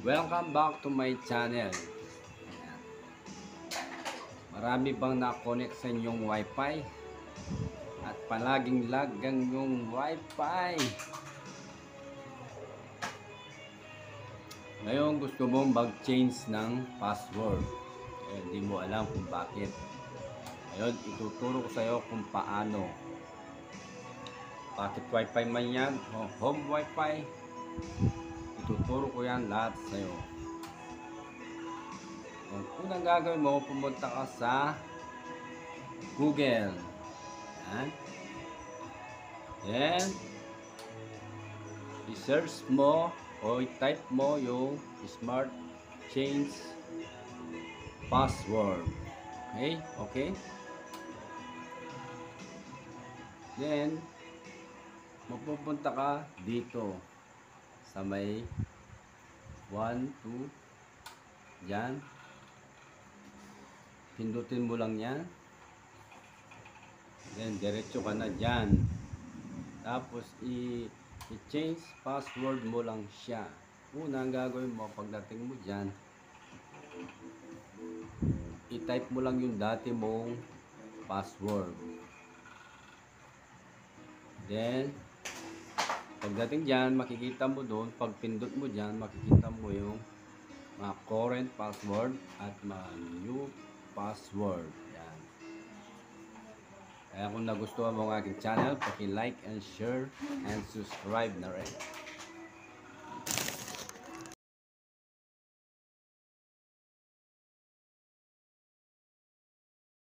Welcome back to my channel. Ayan. Marami bang na-connect sa inyong wifi? At palaging lag ang yung wifi. Ngayon gusto mong mag-change ng password. Hindi mo alam kung bakit. Ngayon ituturo ko sa iyo kung paano. Bakit wifi man yan o home wifi, ituturo ko yan lahat sa iyo. Ang unang gagawin mo, pumunta ka sa Google. Yan. Then, i-search mo o i-type mo yung smart change password. Okay? Okay? Then, mapupunta ka dito sa may 1, 2 dyan. Pindutin mo lang yan. Then diretso ka na dyan. Tapos i-change password mo lang siya. Una ang gagawin mo pagdating mo dyan, i-type mo lang yung dati mong password. Then pagdating dyan, makikita mo doon, pag pindot mo dyan, makikita mo yung mga current password at mga new password. Yan. Kaya kung nagustuhan mo ang aking channel, paki-like and share and subscribe na rin.